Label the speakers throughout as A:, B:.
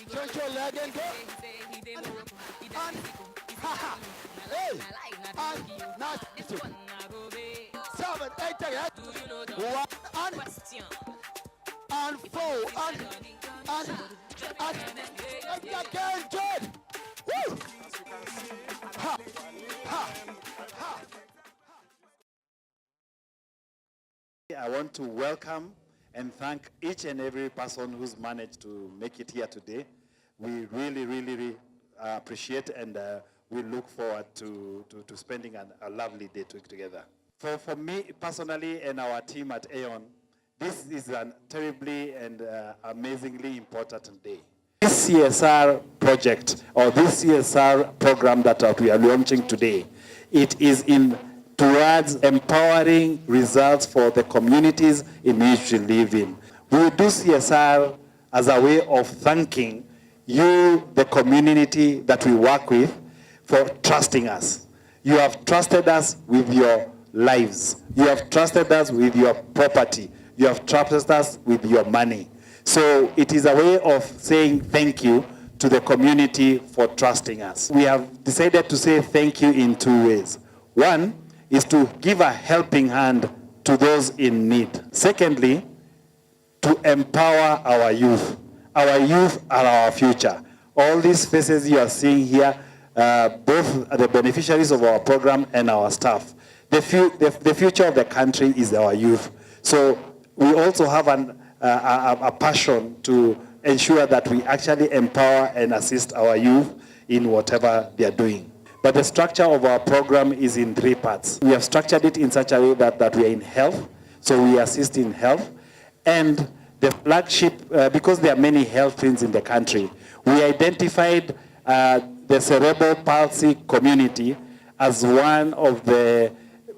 A: Stretch your leg and go. And, ha. Hey. And, not. 7, 8, again. 1, and 4, and again, good. Woo. Ha. Ha. Ha.
B: I want to welcome and thank each and every person who's managed to make it here today. We really appreciate, and we look forward to spending a lovely day together. For me personally and our team at Aeon, this is a terribly and amazingly important day. This CSR project, or this CSR program that we are launching today, it is towards empowering results for the communities in which we live in. We do CSR as a way of thanking you, the community that we work with, for trusting us. You have trusted us with your lives. You have trusted us with your property. You have trusted us with your money. So it is a way of saying thank you to the community for trusting us. We have decided to say thank you in 2 ways. One is to give a helping hand to those in need. Secondly, to empower our youth. Our youth are our future. All these faces you are seeing here, both the beneficiaries of our program and our staff. The future of the country is our youth. So we also have a passion to ensure that we actually empower and assist our youth in whatever they are doing. But the structure of our program is in 3 parts. We have structured it in such a way that we are in health, so we assist in health. And the flagship, because there are many health things in the country, we identified the cerebral palsy community as one of the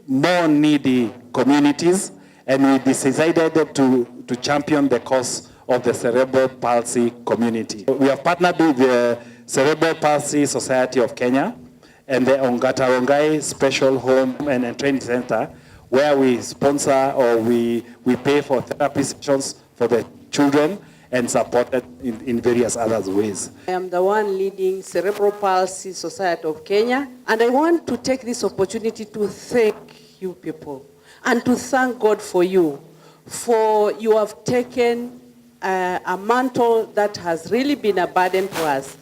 B: more needy communities, and we decided to champion the cause of the cerebral palsy community. We have partnered with the Cerebral Palsy Society of Kenya and the Ongata Rongai Special Home and Training Center, where we sponsor or we pay for therapy sessions for the children and support it in various other ways.
C: I am the one leading Cerebral Palsy Society of Kenya, and I want to take this opportunity to thank you people and to thank God for you have taken a mantle that has really been a burden to us,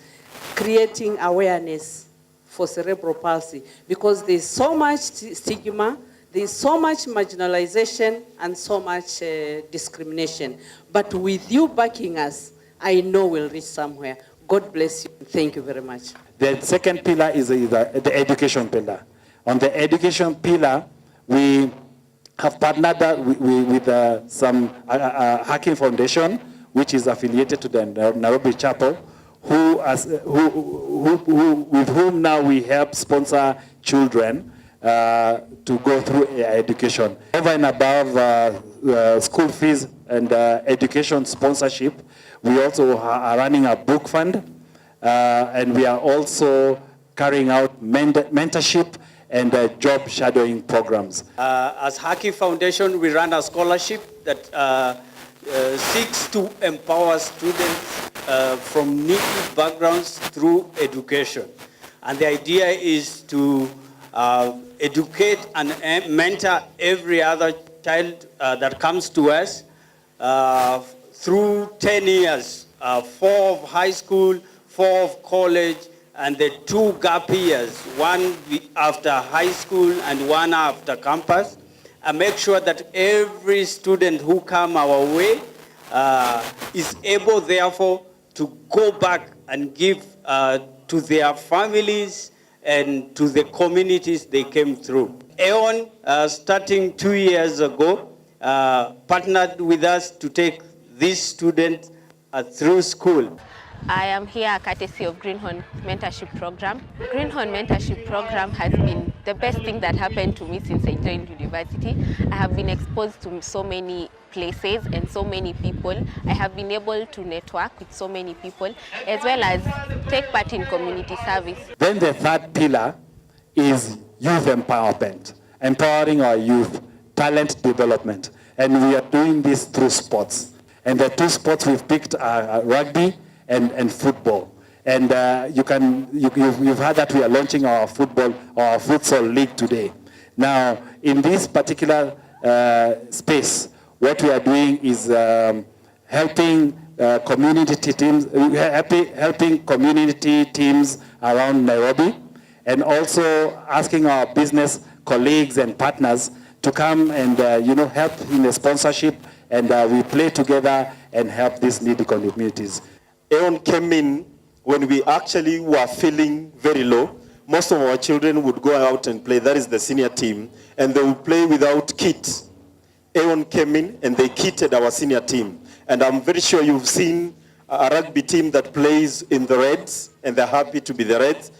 C: creating awareness for cerebral palsy, because there's so much stigma, there's so much marginalization and so much discrimination. But with you backing us, I know we'll reach somewhere. God bless you. Thank you very much.
B: The second pillar is the education pillar. On the education pillar, we have partnered with some Hacking Foundation, which is affiliated to the Nairobi Chapel, with whom now we help sponsor children to go through education. Over and above school fees and education sponsorship, we also are running a book fund, and we are also carrying out mentorship and job shadowing programs.
D: As Hacking Foundation, we run a scholarship that seeks to empower students from needy backgrounds through education. And the idea is to educate and mentor every other child that comes to us through 10 years, 4 of high school, 4 of college, and the 2 gap years, one after high school and one after campus, and make sure that every student who come our way is able, therefore, to go back and give to their families and to the communities they came through. Aeon, starting 2 years ago, partnered with us to take these students through school.
E: I am here courtesy of Greenhorn Mentorship Program. Greenhorn Mentorship Program has been the best thing that happened to me since I joined university. I have been exposed to so many places and so many people. I have been able to network with so many people, as well as take part in community service.
B: Then the third pillar is youth empowerment, empowering our youth, talent development. And we are doing this through sports. And the two sports we've picked are rugby and football. And you've heard that we are launching our futsal league today. Now, in this particular space, what we are doing is helping community teams around Nairobi, and also asking our business colleagues and partners to come and help in the sponsorship, and we play together and help these needy communities.
F: Aeon came in when we actually were feeling very low. Most of our children would go out and play, that is the senior team, and they would play without kit. Aeon came in and they kitted our senior team. And I'm very sure you've seen a rugby team that plays in the Reds, and they're happy to be the Reds,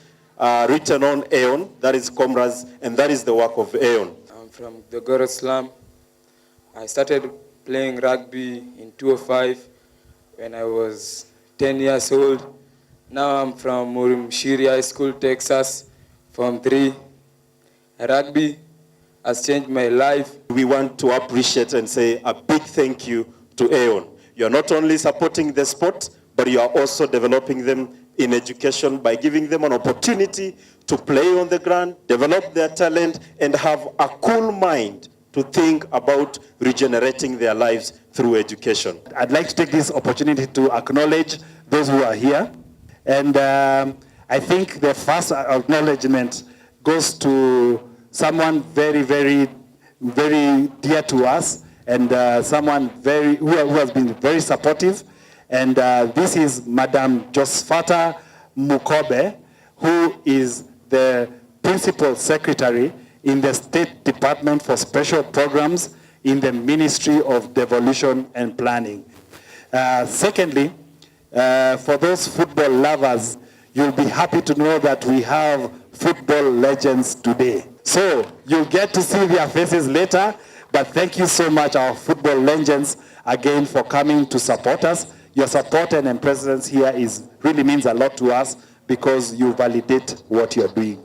F: written on Aeon, that is Comrades, and that is the work of Aeon.
G: I'm from the Goro slum. I started playing rugby in 2005 when I was 10 years old. Now I'm from Murimshiri High School, Texas, Form 3. Rugby has changed my life.
F: We want to appreciate and say a big thank you to Aeon. You're not only supporting the sport, but you are also developing them in education by giving them an opportunity to play on the ground, develop their talent, and have a cool mind to think about regenerating their lives through education.
B: I'd like to take this opportunity to acknowledge those who are here. And I think the first acknowledgement goes to someone very, very, very dear to us, and someone who has been very supportive. And this is Madam Josfata Mukobe, who is the Principal Secretary in the State Department for Special Programs in the Ministry of Devolution and Planning. Secondly, for those football lovers, you'll be happy to know that we have football legends today. So you'll get to see their faces later, but thank you so much, our football legends, again for coming to support us. Your support and presence here really means a lot to us, because you validate what you're doing.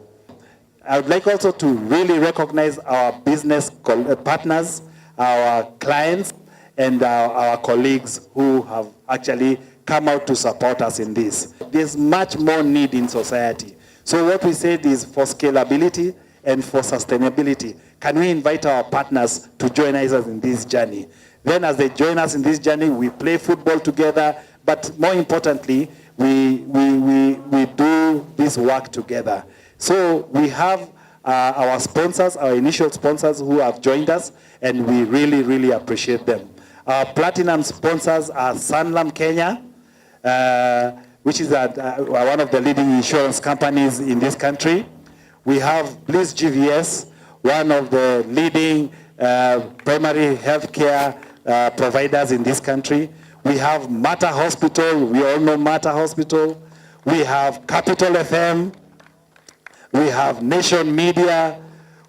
B: I would like also to really recognize our business partners, our clients, and our colleagues who have actually come out to support us in this. There's much more need in society. So what we said is, for scalability and for sustainability, can we invite our partners to join us in this journey? Then as they join us in this journey, we play football together, but more importantly, we do this work together. So we have our sponsors, our initial sponsors who have joined us, and we really, really appreciate them. Our platinum sponsors are Sanlam Kenya, which is one of the leading insurance companies in this country. We have Bliss GVS, one of the leading primary healthcare providers in this country. We have Mater Hospital, we all know Mater Hospital. We have Capital FM, we have Nation Media,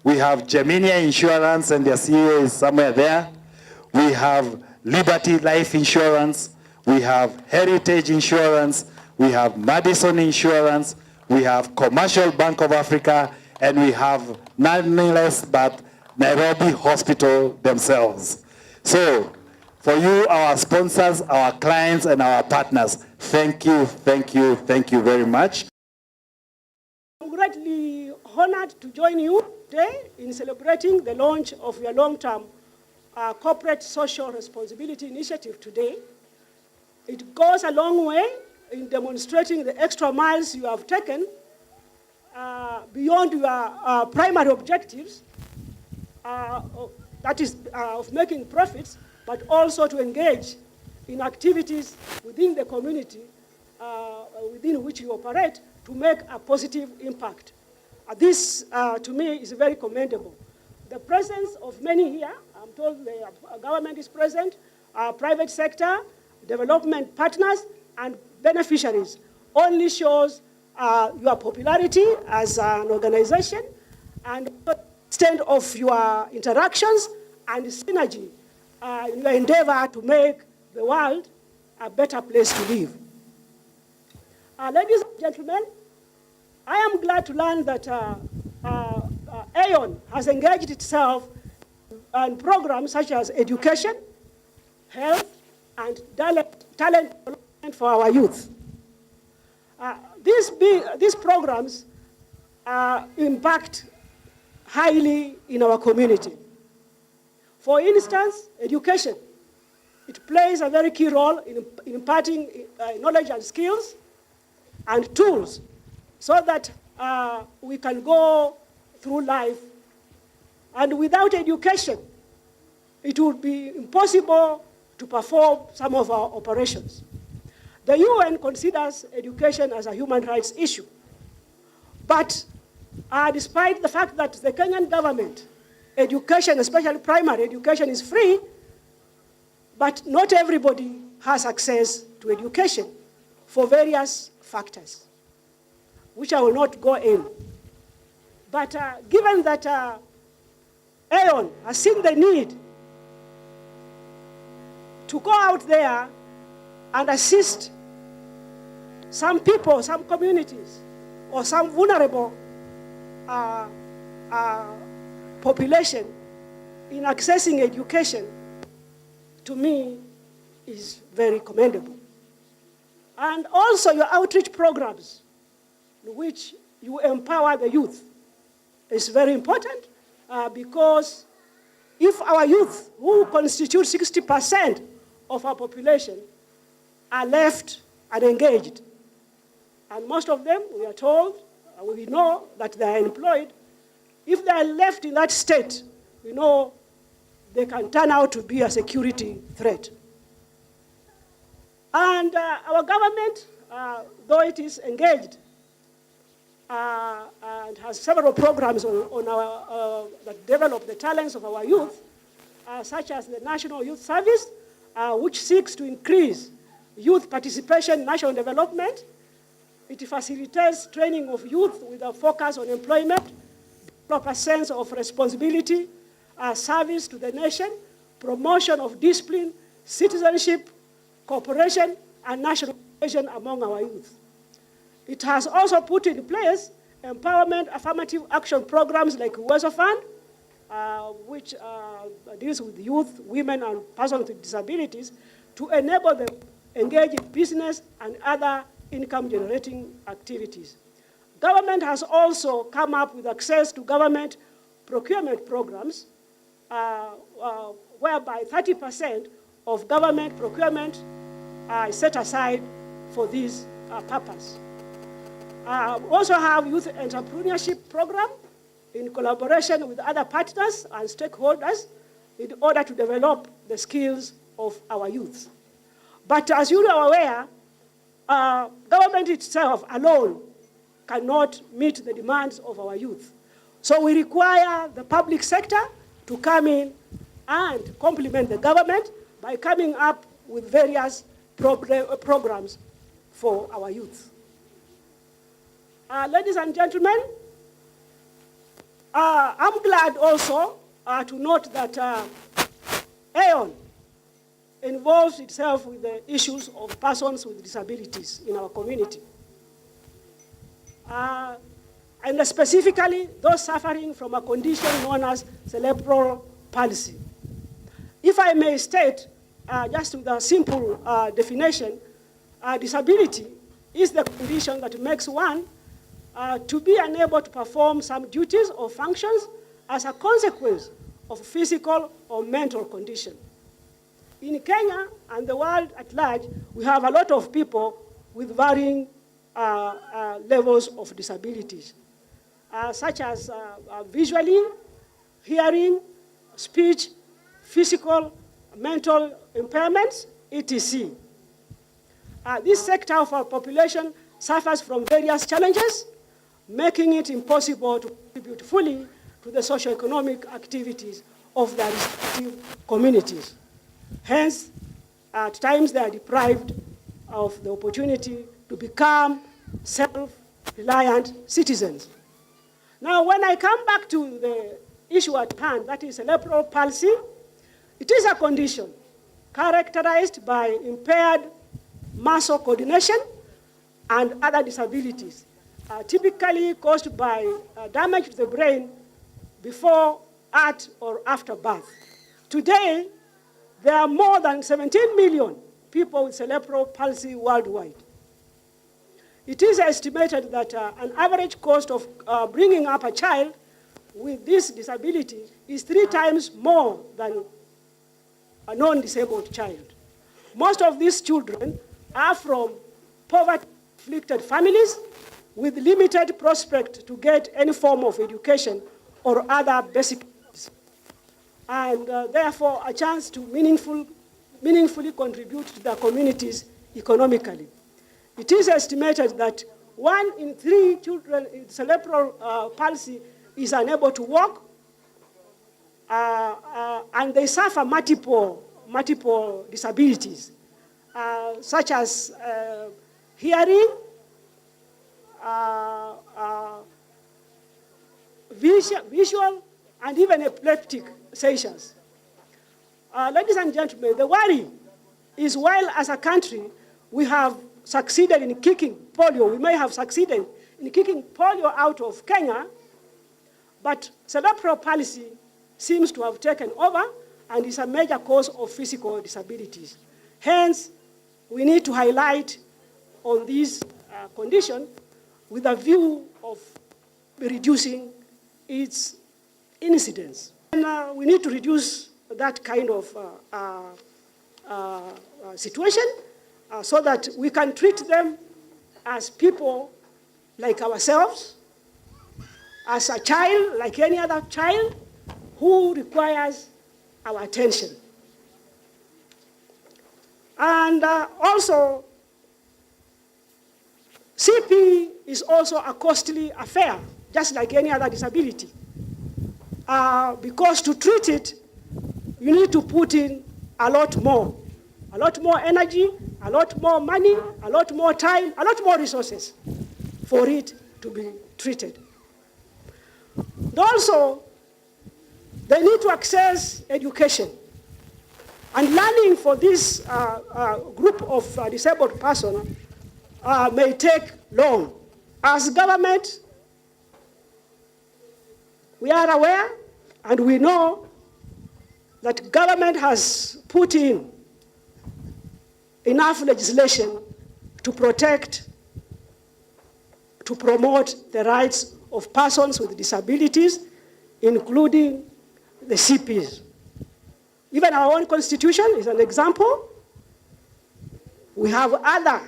B: we have Geminia Insurance, and their CEO is somewhere there. We have Liberty Life Insurance, we have Heritage Insurance, we have Madison Insurance, we have Commercial Bank of Africa, and we have none less but Nairobi Hospital themselves. So, for you, our sponsors, our clients, and our partners, thank you, thank you, thank you very much.
H: I'm greatly honored to join you today in celebrating the launch of your long-term corporate social responsibility initiative today. It goes a long way in demonstrating the extra miles you have taken beyond your primary objectives, that is of making profits, but also to engage in activities within the community within which you operate to make a positive impact. This, to me, is very commendable. The presence of many here, I'm told the government is present, private sector, development partners, and beneficiaries, only shows your popularity as an organization and the extent of your interactions and synergy in your endeavor to make the world a better place to live. Ladies and gentlemen, I am glad to learn that Aeon has engaged itself in programs such as education, health, and talent development for our youth. These programs impact highly in our community. For instance, education. It plays a very key role in imparting knowledge and skills and tools so that we can go through life. And without education, it would be impossible to perform some of our operations. The UN considers education as a human rights issue. But despite the fact that the Kenyan government, education, especially primary education, is free, but not everybody has access to education for various factors, which I will not go in. But given that Aeon has seen the need to go out there and assist some people, some communities, or some vulnerable population in accessing education, to me, is very commendable. And also your outreach programs, in which you empower the youth, is very important because if our youth, who constitute 60% of our population, are left unengaged, and most of them, we are told, we know that they are employed, if they are left in that state, we know they can turn out to be a security threat. And our government, though it is engaged and has several programs on our, that develop the talents of our youth, such as the National Youth Service, which seeks to increase youth participation in national development. It facilitates training of youth with a focus on employment, develop a sense of responsibility, service to the nation, promotion of discipline, citizenship, cooperation, and national cohesion among our youth. It has also put in place empowerment affirmative action programs like Uwezo Fund, which deals with youth, women, and persons with disabilities, to enable them to engage in business and other income-generating activities. Government has also come up with access to government procurement programs, whereby 30% of government procurement is set aside for this purpose. We also have youth entrepreneurship program in collaboration with other partners and stakeholders in order to develop the skills of our youth. But as you are aware, government itself alone cannot meet the demands of our youth. So we require the public sector to come in and complement the government by coming up with various programs for our youth. Ladies and gentlemen, I'm glad also to note that Aeon involves itself with the issues of persons with disabilities in our community. And specifically, those suffering from a condition known as cerebral palsy. If I may state, just with a simple definition, disability is the condition that makes one to be unable to perform some duties or functions as a consequence of physical or mental condition. In Kenya and the world at large, we have a lot of people with varying levels of disabilities, such as visually, hearing, speech, physical, mental impairments, etc. This sector of our population suffers from various challenges, making it impossible to contribute fully to the socio-economic activities of their respective communities. Hence, at times they are deprived of the opportunity to become self-reliant citizens. Now, when I come back to the issue at hand, that is cerebral palsy, it is a condition characterized by impaired muscle coordination and other disabilities, typically caused by damage to the brain before, at, or after birth. Today, there are more than 17 million people with cerebral palsy worldwide. It is estimated that an average cost of bringing up a child with this disability is 3 times more than a non-disabled child. Most of these children are from poverty-afflicted families with limited prospect to get any form of education or other basic needs, and therefore a chance to meaningfully contribute to their communities economically. It is estimated that 1 in 3 children with cerebral palsy is unable to walk, and they suffer multiple disabilities, such as hearing, visual, and even epileptic seizures. Ladies and gentlemen, the worry is while as a country we have succeeded in kicking polio, we may have succeeded in kicking polio out of Kenya, but cerebral palsy seems to have taken over and is a major cause of physical disabilities. Hence, we need to highlight on this condition with a view of reducing its incidence. And we need to reduce that kind of situation so that we can treat them as people like ourselves, as a child like any other child who requires our attention. And also, CP is also a costly affair, just like any other disability. Because to treat it, you need to put in a lot more energy, a lot more money, a lot more time, a lot more resources for it to be treated. And also, they need to access education. And learning for this group of disabled persons may take long. As government, we are aware and we know that government has put in enough legislation to protect, to promote the rights of persons with disabilities, including the CPs. Even our own constitution is an example. We have other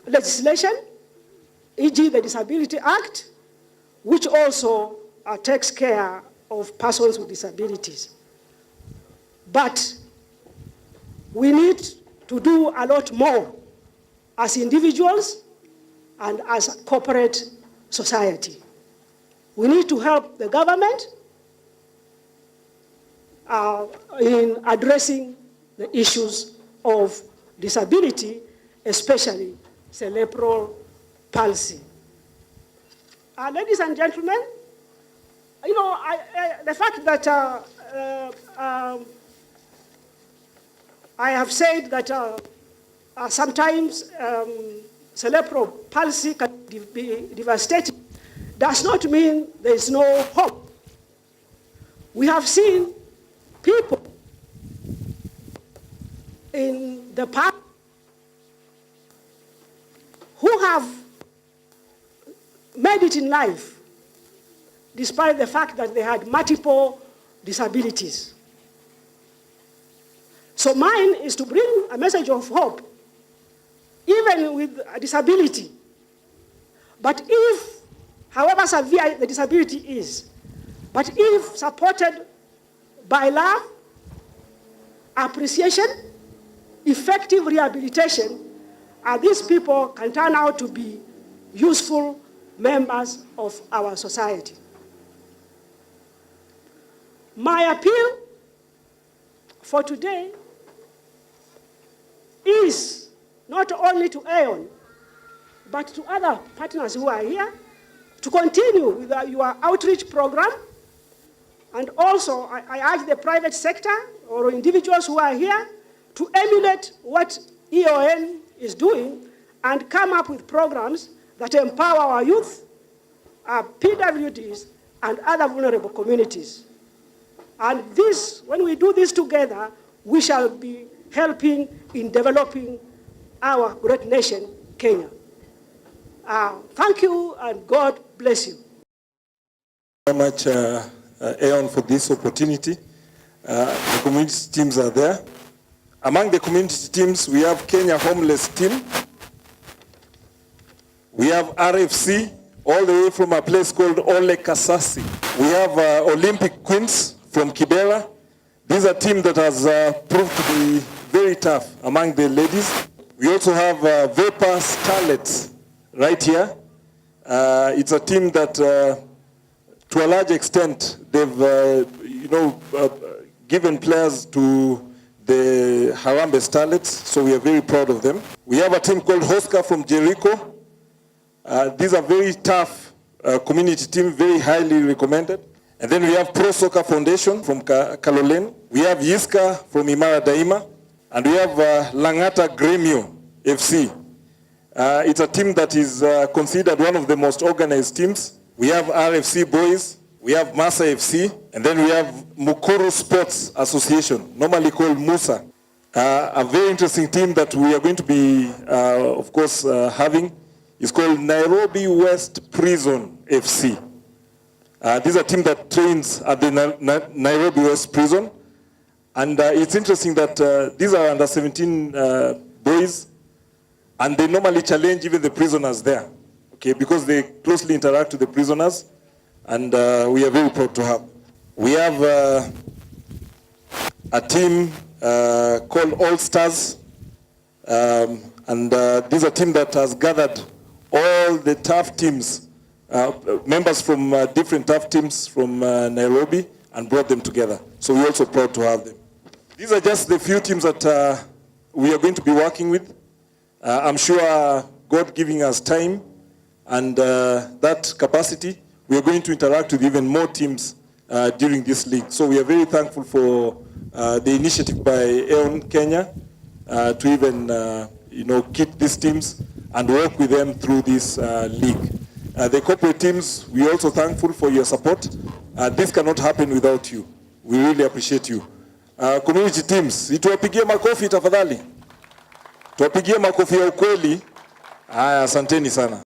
H: legislation, e.g. the Disability Act, which also takes care of persons with disabilities. But we need to do a lot more as individuals and as a corporate society. We need to help the government in addressing the issues of disability, especially cerebral palsy. Ladies and gentlemen, you know, the fact that I have said that sometimes cerebral palsy can be devastating does not mean there is no hope. We have seen people in the past who have made it in life despite the fact that they had multiple disabilities. So mine is to bring a message of hope, even with a disability. But if, however severe the disability is, but if supported by love, appreciation, effective rehabilitation, these people can turn out to be useful members of our society. My appeal for today is not only to Aeon, but to other partners who are here, to continue with your outreach program. And also, I urge the private sector or individuals who are here to emulate what EON is doing and come up with programs that empower our youth, our PWDs, and other vulnerable communities. And this, when we do this together, we shall be helping in developing our great nation, Kenya. Thank you, and God bless you.
I: Very much, Aeon, for this opportunity. The community teams are there. Among the community teams, we have Kenya Homeless Team. We have RFC, all the way from a place called Ole Kasasi. We have Olympic Queens from Kibera. These are a team that has proved to be very tough among the ladies. We also have Vapor Starlets right here. It's a team that, to a large extent, they've given players to the Harambee Starlets, so we are very proud of them. We have a team called Hoska from Jericho. These are very tough community team, very highly recommended. And then we have Pro Soccer Foundation from Kaloleni. We have Yiska from Imara Daima. And we have Langata Gremio FC. It's a team that is considered one of the most organized teams. We have RFC Boys. We have Masa FC. And then we have Mukuru Sports Association, normally called Musa. A very interesting team that we are going to be, of course, having. It's called Nairobi West Prison FC. This is a team that trains at the Nairobi West Prison. And it's interesting that these are under 17 boys, and they normally challenge even the prisoners there, okay, because they closely interact with the prisoners, and we are very proud to have. We have a team called All Stars, and this is a team that has gathered all the tough teams, members from different tough teams from Nairobi, and brought them together. So we're also proud to have them. These are just the few teams that we are going to be working with. I'm sure God giving us time and that capacity, we are going to interact with even more teams during this league. So we are very thankful for the initiative by Aeon Kenya to even keep these teams and work with them through this league. The corporate teams, we are also thankful for your support. This cannot happen without you. We really appreciate you. Community teams, tuwapigie makofi tafadhali. Tuwapigie makofi ya ukweli. Asanteni sana.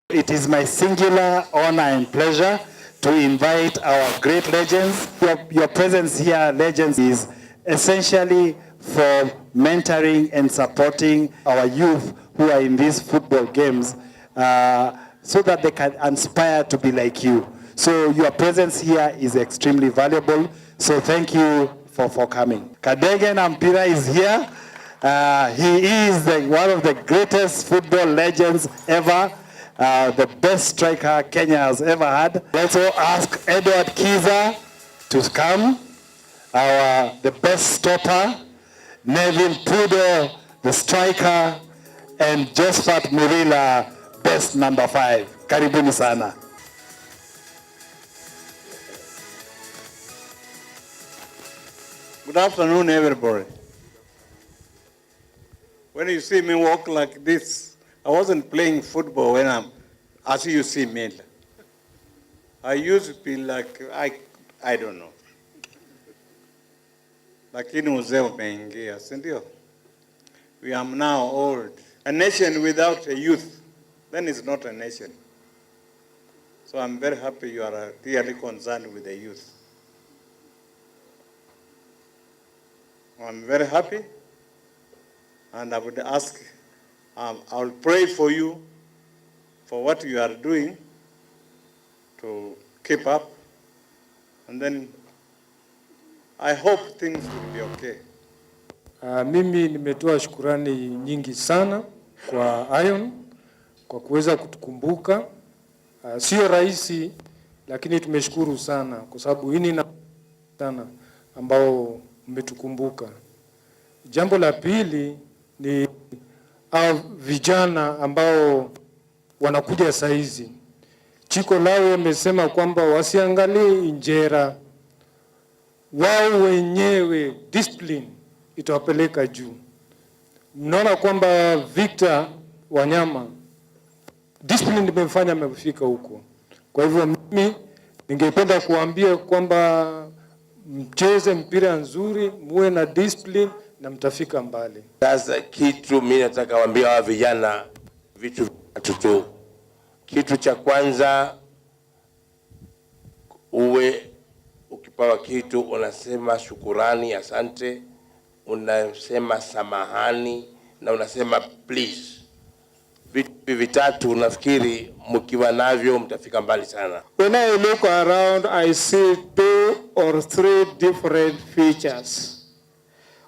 B: It is my singular honor and pleasure to invite our great legends. Your presence here, legends, is essentially for mentoring and supporting our youth who are in these football games so that they can aspire to be like you. So your presence here is extremely valuable. So thank you for coming. Kadege Nampira is here. He is one of the greatest football legends ever. The best striker Kenya has ever had. Let's also ask Edward Kiza to come. The best stopper. Neville Pudo, the striker. And Josephat Murila, best number 5. Karibuni sana.
J: Good afternoon, everybody. When you see me walk like this, I wasn't playing football as you see me. I used to be like, I don't know. Lakini uzee umeingia, si ndio? We are now old. A nation without a youth, then it's not a nation. So I'm very happy you are really concerned with the youth. I'm very happy, and I would ask, I'll pray for you for what you are doing to keep up, and then I hope things will be okay.
K: Mimi nimetoa shukurani nyingi sana kwa Aeon kwa kuweza kutukumbuka. Sio rahisi, lakini tumeshukuru sana kwa sababu hii ni sana ambao mmetukumbuka. Jambo la pili ni vijana ambao wanakuja saizi. Chiko Lawe amesema kwamba wasiangalie injera, wao wenyewe discipline itawapeleka juu. Mnaona kwamba Victor Wanyama discipline imefanya amefika huko. Kwa hivyo mimi Ningependa kuambia kwamba mcheze mpira nzuri, muwe na discipline na mtafika mbali.
L: Sasa kitu mimi nataka waambia wa vijana vitu vitatu tu. Kitu cha kwanza, uwe ukipawa kitu unasema shukurani, asante, unasema samahani na unasema please. Vitu vitatu nafikiri mkiwa navyo mtafika mbali sana.
K: When I look around, I see 2 or 3 different features.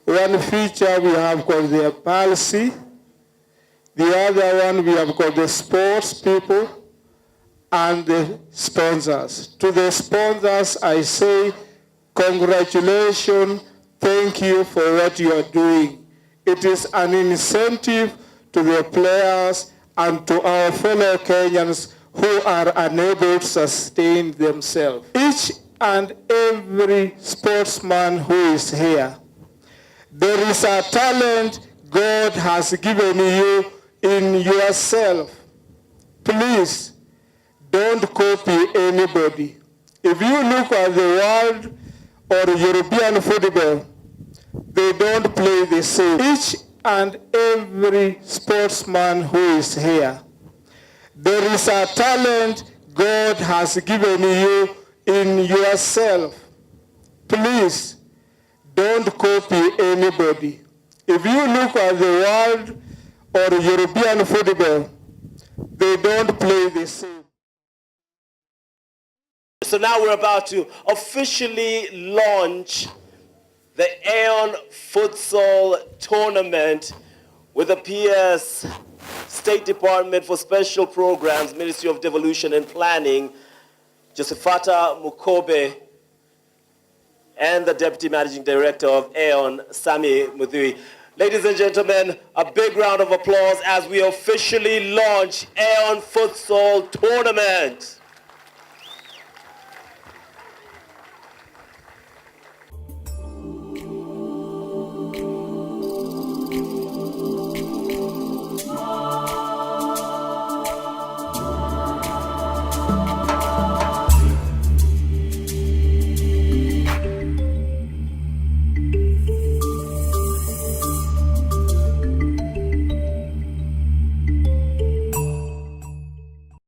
K: One feature we have called the palsy. The other one we have called the sports people and the sponsors. To the sponsors, I say, congratulations, thank you for what you are doing. It is an incentive to the players and to our fellow Kenyans who are unable to sustain themselves. Each and every sportsman who is here, there is a talent God has given you in yourself. Please, don't copy anybody. If you look at the world or European football, they don't play the same. Each and every sportsman who is here, there is a talent God has given you in yourself. Please, don't copy anybody. If you look at the world or European football, they don't play the same.
M: So now we're about to officially launch the Aeon Futsal Tournament with the PS State Department for Special Programs, Ministry of Devolution and Planning, Josephata Mukobe, and the Deputy Managing Director of Aeon, Sami Mudhui. Ladies and gentlemen, a big round of applause as we officially launch Aeon Futsal Tournament.